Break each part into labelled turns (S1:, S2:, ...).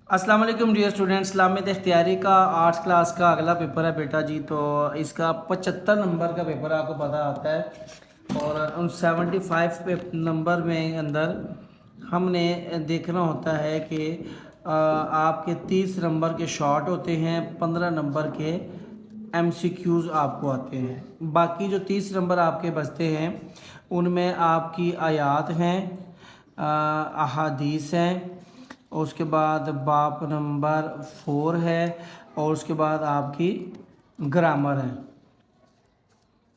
S1: अस्सलाम वालेकुम dear students. इस्लामियत इख्तियारी का आर्ट्स क्लास का अगला पेपर है बेटा जी। तो इसका 75 नंबर का पेपर आपको पता आता है और उन 75 नंबर में अंदर हमने देखना होता है कि आपके 30 नंबर के शॉर्ट होते हैं, 15 नंबर के MCQs आपको आते हैं। बाकी जो 30 नंबर आपके बचते हैं उनमें आपकी आयात हैं, अहादीस हैं, और उसके बाद बाप नंबर 4 है और उसके बाद आपकी ग्रामर है।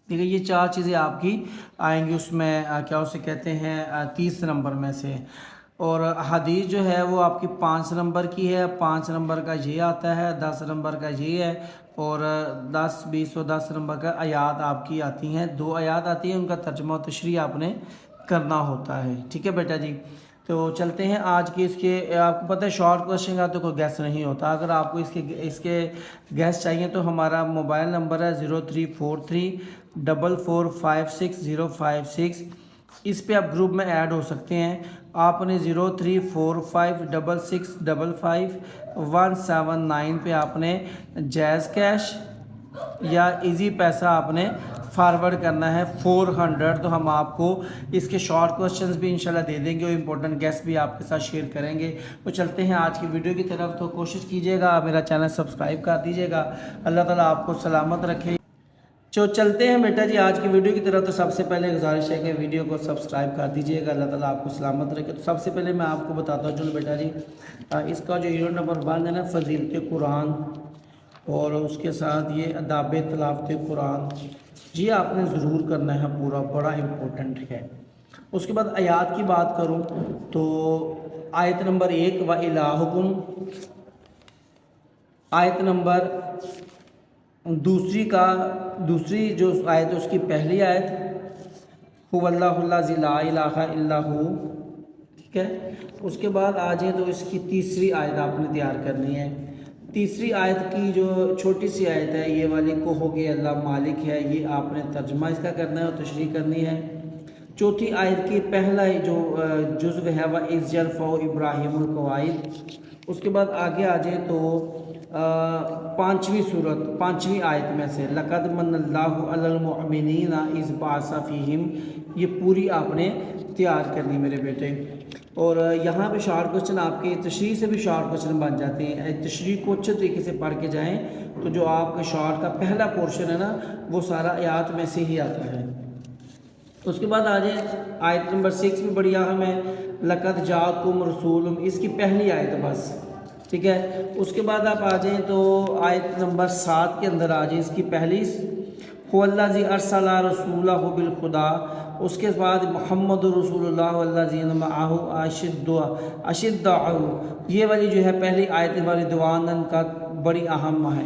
S1: ठीक है, ये चार चीज़ें आपकी आएंगी उसमें क्या उसे कहते हैं 30 नंबर में से। और हदीस जो है वो आपकी 5 नंबर की है। 5 नंबर का ये आता है, 10 नंबर का ये है और 10, 20 और 10 नंबर का आयात आपकी आती हैं। 2 आयात आती हैं, उनका तर्जुमा और तशरीह आपने करना होता है। ठीक है बेटा जी, तो चलते हैं आज के इसके। आपको पता है शॉर्ट क्वेश्चन का तो कोई गैस नहीं होता। अगर आपको इसके गैस चाहिए तो हमारा मोबाइल नंबर है 0343445656। इस पे आप ग्रुप में ऐड हो सकते हैं। आपने 034566555179 पे आपने जैज़ कैश या इजी पैसा आपने फॉरवर्ड करना है 400। तो हम आपको इसके शॉर्ट क्वेश्चंस भी इंशाल्लाह दे देंगे और इम्पोर्टेंट गेस्ट भी आपके साथ शेयर करेंगे। तो चलते हैं आज की वीडियो की तरफ। तो कोशिश कीजिएगा मेरा चैनल सब्सक्राइब कर दीजिएगा। अल्लाह ताला आपको सलामत रखे। तो चलते हैं बेटा जी आज की वीडियो की तरफ। तो सबसे पहले गुजारिश है कि वीडियो को सब्सक्राइब कर दीजिएगा। अल्लाह ताला आपको सलामत रखे। तो सबसे पहले मैं आपको बताता हूँ चलो बेटा जी, इसका जो यूनिट नंबर 1 है ना, फजीलत कुरान, और उसके साथ ये अदाब तलावत कुरान, ये आपने ज़रूर करना है पूरा, बड़ा इम्पोर्टेंट है। उसके बाद आयात की बात करूँ तो आयत नंबर 1 व इलाहुकुम, आयत नंबर दूसरी जो आयत है उसकी पहली आयत हुवल्लाहु ला इलाहा इल्ला हु। ठीक है, उसके बाद आ जाए तो इसकी तीसरी आयत आपने तैयार करनी है। तीसरी आयत की जो छोटी सी आयत है ये वाली, कहोगे अल्लाह मालिक है, ये आपने तर्जमा इसका करना है और तशरीह करनी है। चौथी आयत की पहला जो जुज़्व है वह इज़ यरफ़उ इब्राहीमुल कवाइद। उसके बाद आगे आ जाए तो पाँचवीं सूरत, पाँचवीं आयत में से लक़द मन्नल्लाहु अलल मुअमिनीना इज़ बअसा फ़ीहिम, ये पूरी आपने तैयार करनी मेरे बेटे। और यहाँ पे शॉर्ट क्वेश्चन आपके तशरीह से भी शॉर्ट क्वेश्चन बन जाते हैं। तशरीह को अच्छे तरीके से पढ़ के जाएँ तो जो आपका शॉर्ट का पहला पोर्शन है ना वो सारा आयत में से ही आता है। उसके बाद आ जाए आयत नंबर 6 भी बड़ी अहम है, लक़द जाकुम रसूलुम, इसकी पहली आयत बस। ठीक है, उसके बाद आप आ जाएँ तो आयत नंबर 7 के अंदर आ जाए, इसकी पहली हुवल्लज़ी अरसला रसूलहु बिल खुदा। उसके बाद मुहम्मद रसूलुल्लाह वल्लज़ीना मअहु अशिद्दउ, ये वाली जो है पहली आयत वाली दुआन का बड़ी अहम है।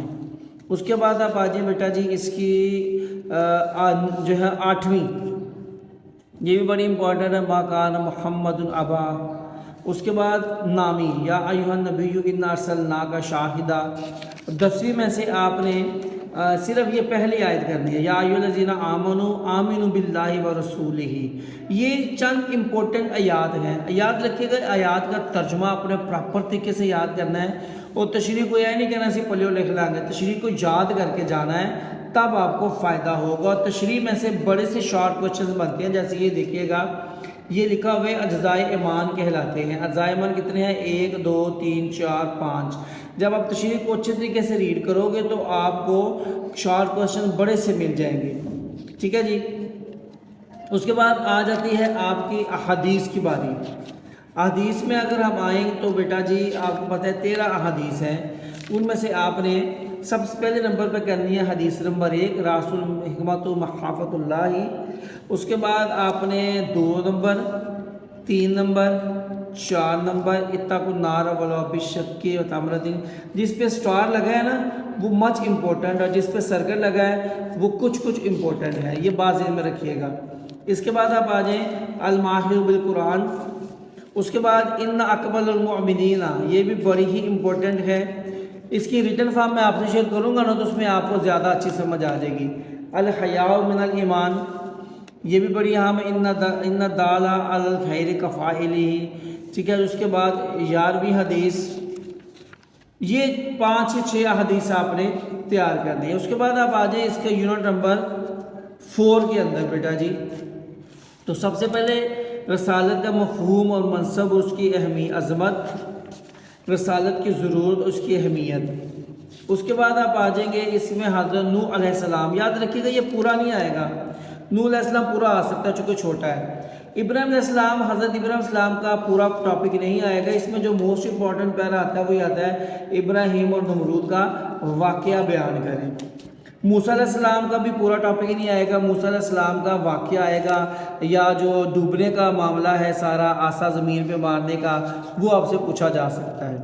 S1: उसके बाद आप आ जाए बेटा जी इसकी जो है 8वीं, ये भी बड़ी इंपॉर्टेंट है, माकान मोहम्मद अबा। उसके बाद नामी या अय्युहन नबिय्यु इन्ना अरसलनाका शाहिदा। 10वीं में से आपने सिर्फ ये पहली आयत करनी है, या अय्युहल्लज़ीना आमनु आमिनु बिल्लाहि व रसूलिही। ये चंद इम्पोर्टेंट आयात हैं, याद रखिएगा। आयात का तर्जुमा अपने प्रॉपर तरीके से याद करना है और तशरीह को यह नहीं कहना सी पलियो लिख लाएंगे, तशरीह को याद करके जाना है, तब आपको फ़ायदा होगा। और तशरीह में से बड़े से शॉर्ट क्वेश्चन बनते हैं, जैसे ये देखिएगा, ये लिखा हुआ है अज्ज़ाए ईमान कहलाते हैं। अज्ज़ाए ईमान कितने हैं? 1 2 3 4 5। जब आप तशरीह को अच्छे तरीके से रीड करोगे तो आपको शॉर्ट क्वेश्चन बड़े से मिल जाएंगे। ठीक है जी, उसके बाद आ जाती है आपकी अहादीस की बारी। अहादीस में अगर हम आएँ तो बेटा जी आपको पता है 13 अहादीस हैं। उनमें से आपने सबसे पहले नंबर पर करनी है हदीस नंबर 1 रासुल हिकमत मखाफतुल्लाही। उसके बाद आपने 2 नंबर, 3 नंबर, 4 नंबर इत्तकुन नार वलो बिश्शक्की व तमरतिन। जिस पे स्टार लगा है ना वो मच इम्पोर्टेंट है, जिस पे सर्कल लगा है वो कुछ इम्पोर्टेंट है, ये बात ज़हन में रखिएगा। इसके बाद आप आ जाएँ अल माहिर बिल कुरान। उसके बाद इन्ना अकबल मुमिनीना, ये भी बड़ी ही इम्पोर्टेंट है। इसकी रिटन फॉर्म में आपसे शेयर करूँगा ना तो उसमें आपको ज़्यादा अच्छी समझ आ जाएगी। अल हयाउ मिनल ईमान, ये भी बड़ी अहम है। इन्ना दाला अल खैर कफ़ाइलिही। ठीक है, उसके बाद 11वीं हदीस یہ 5 سے 6 احادیث آپ نے تیار کر دی ہے۔ اس کے بعد آپ آ جائیں اس کے یونٹ نمبر 4 کے اندر بیٹا جی۔ تو سب سے پہلے رسالت کا مفہوم اور منصب اور اس کی عظمت، رسالت کی ضرورت، اس کی اہمیت۔ اس کے بعد آپ آ جائیں گے اس میں حضرت نوح علیہ السلام، یاد رکھیے گا یہ پورا نہیں آئے گا، نوح علیہ السلام پورا آ سکتا ہے چونکہ چھوٹا ہے۔ ابراہیم علیہ السلام، حضرت ابراہیم علیہ السلام کا پورا ٹاپک نہیں آئے گا، اس میں جو موسٹ امپورٹنٹ پیرا آتا ہے وہ آتا ہے ابراہیم اور نمرود کا واقعہ بیان کریں۔ موسیٰ علیہ السلام کا بھی پورا ٹاپک نہیں آئے گا، موسیٰ علیہ السلام کا واقعہ آئے گا، یا جو ڈوبنے کا معاملہ ہے سارا آسا زمین پہ مارنے کا، وہ آپ سے پوچھا جا سکتا ہے۔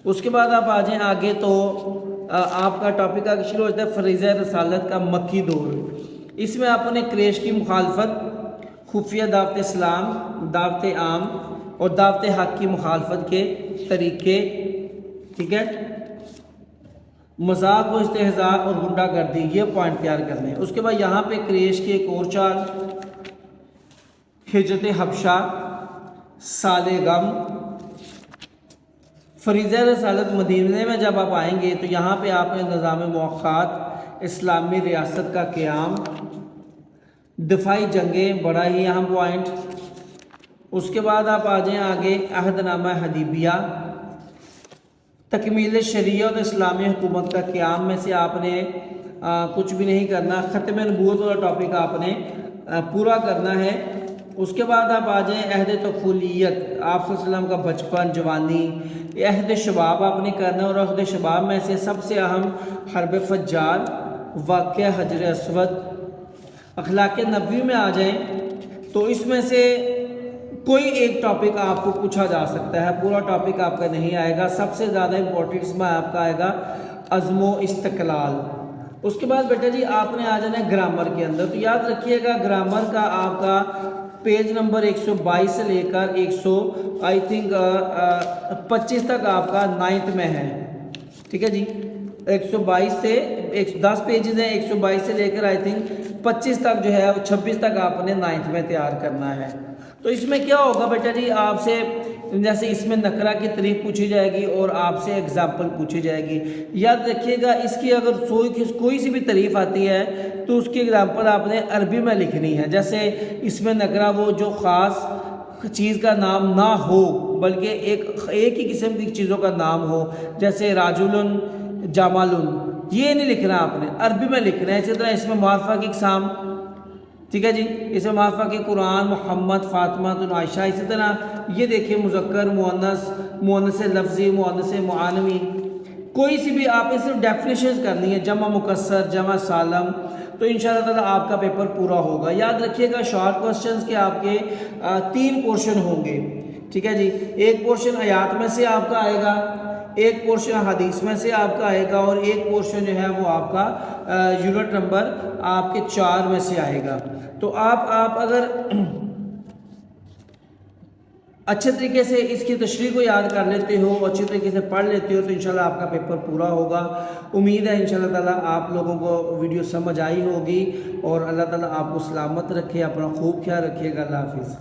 S1: اس کے بعد آپ آ جائیں آگے تو آپ کا ٹاپک آگے شروع ہوتا ہے فریضہ رسالت کا مکی دور۔ اس میں آپ نے کریش کی مخالفت، خفیہ دعوت اسلام، دعوت عام اور دعوت حق کی مخالفت کے طریقے، ٹھیک ہے، مذاق و استہزاء اور غنڈہ گردی، یہ پوائنٹ تیار کرنے ہیں۔ اس کے بعد یہاں پہ کریش کی ایک اور چال، ہجرت حبشہ، سال غم، فریضہ رسالت مدینے میں جب آپ آئیں گے تو یہاں پہ آپ نے نظام موقعات، اسلامی ریاست کا قیام، دفاعی جنگیں، بڑا ہی اہم پوائنٹ۔ اس کے بعد آپ آ جائیں آگے عہد نامہ حدیبیہ، تکمیل شریعت اور اسلامی حکومت کا قیام میں سے آپ نے کچھ بھی نہیں کرنا، ختم نبوت والا ٹاپک آپ نے پورا کرنا ہے۔ اس کے بعد آپ آ جائیں عہد طفولیت، آپ صلی اللہ علیہ وسلم کا بچپن، جوانی، عہد شباب آپ نے کرنا ہے، اور عہد شباب میں سے سب سے اہم حرب فجار، واقعہ حجر اسود۔ اخلاق نبوی میں آ جائیں تو اس میں سے کوئی ایک ٹاپک آپ کو پوچھا جا سکتا ہے، پورا ٹاپک آپ کا نہیں آئے گا۔ سب سے زیادہ امپورٹنٹ اس میں آپ کا آئے گا عزم و استقلال۔ اس کے بعد بیٹا جی آپ نے آ جانا ہے گرامر کے اندر، تو یاد رکھیے گا گرامر کا آپ کا پیج نمبر 122 سے لے کر 25 تک آپ کا 9th میں ہے، ٹھیک ہے جی۔ 122 سے 10 پیجز ہیں، 122 سے لے کر 25 تک جو ہے 26 تک آپ نے 9th میں تیار کرنا ہے۔ تو اس میں کیا ہوگا بیٹا جی، آپ سے جیسے اس میں نکرہ کی تعریف پوچھی جائے گی اور آپ سے اگزامپل پوچھی جائے گی۔ یاد رکھیے گا اس کی اگر کوئی سی بھی تعریف آتی ہے تو اس کی اگزامپل آپ نے عربی میں لکھنی ہے۔ جیسے اس میں نکرہ وہ جو خاص چیز کا نام نہ ہو بلکہ ایک ہی قسم کی چیزوں کا نام ہو، جیسے راجلن، جمالن، یہ نہیں لکھنا آپ نے، عربی میں لکھنا ہے۔ اسی طرح اس میں معرفہ کی اقسام، ٹھیک ہے جی، اس میں معرفہ کی قرآن، محمد، فاطمہ، عائشہ۔ اسی طرح یہ دیکھیں مذکر، مؤنث، مؤنث لفظی، مؤنث معنوی، کوئی سی بھی آپ نے صرف ڈیفینیشنز کرنی ہے، جمع مکسر، جمع سالم، تو انشاءاللہ تعالیٰ آپ کا پیپر پورا ہوگا۔ یاد رکھیے گا شارٹ کوسچنز کے آپ کے 3 پورشن ہوں گے، ٹھیک ہے جی۔ ایک پورشن آیات میں سے آپ کا آئے گا، ایک پورشن حدیث میں سے آپ کا آئے گا، اور ایک پورشن جو ہے وہ آپ کا یونٹ نمبر آپ کے 4 میں سے آئے گا۔ تو آپ اگر اچھے طریقے سے اس کی تشریح کو یاد کر لیتے ہو، اچھے طریقے سے پڑھ لیتے ہو، تو انشاءاللہ آپ کا پیپر پورا ہوگا۔ امید ہے انشاءاللہ تعالیٰ آپ لوگوں کو ویڈیو سمجھ آئی ہوگی، اور اللہ تعالیٰ آپ کو سلامت رکھے، اپنا خوب خیال رکھیے گا۔ اللہ حافظ۔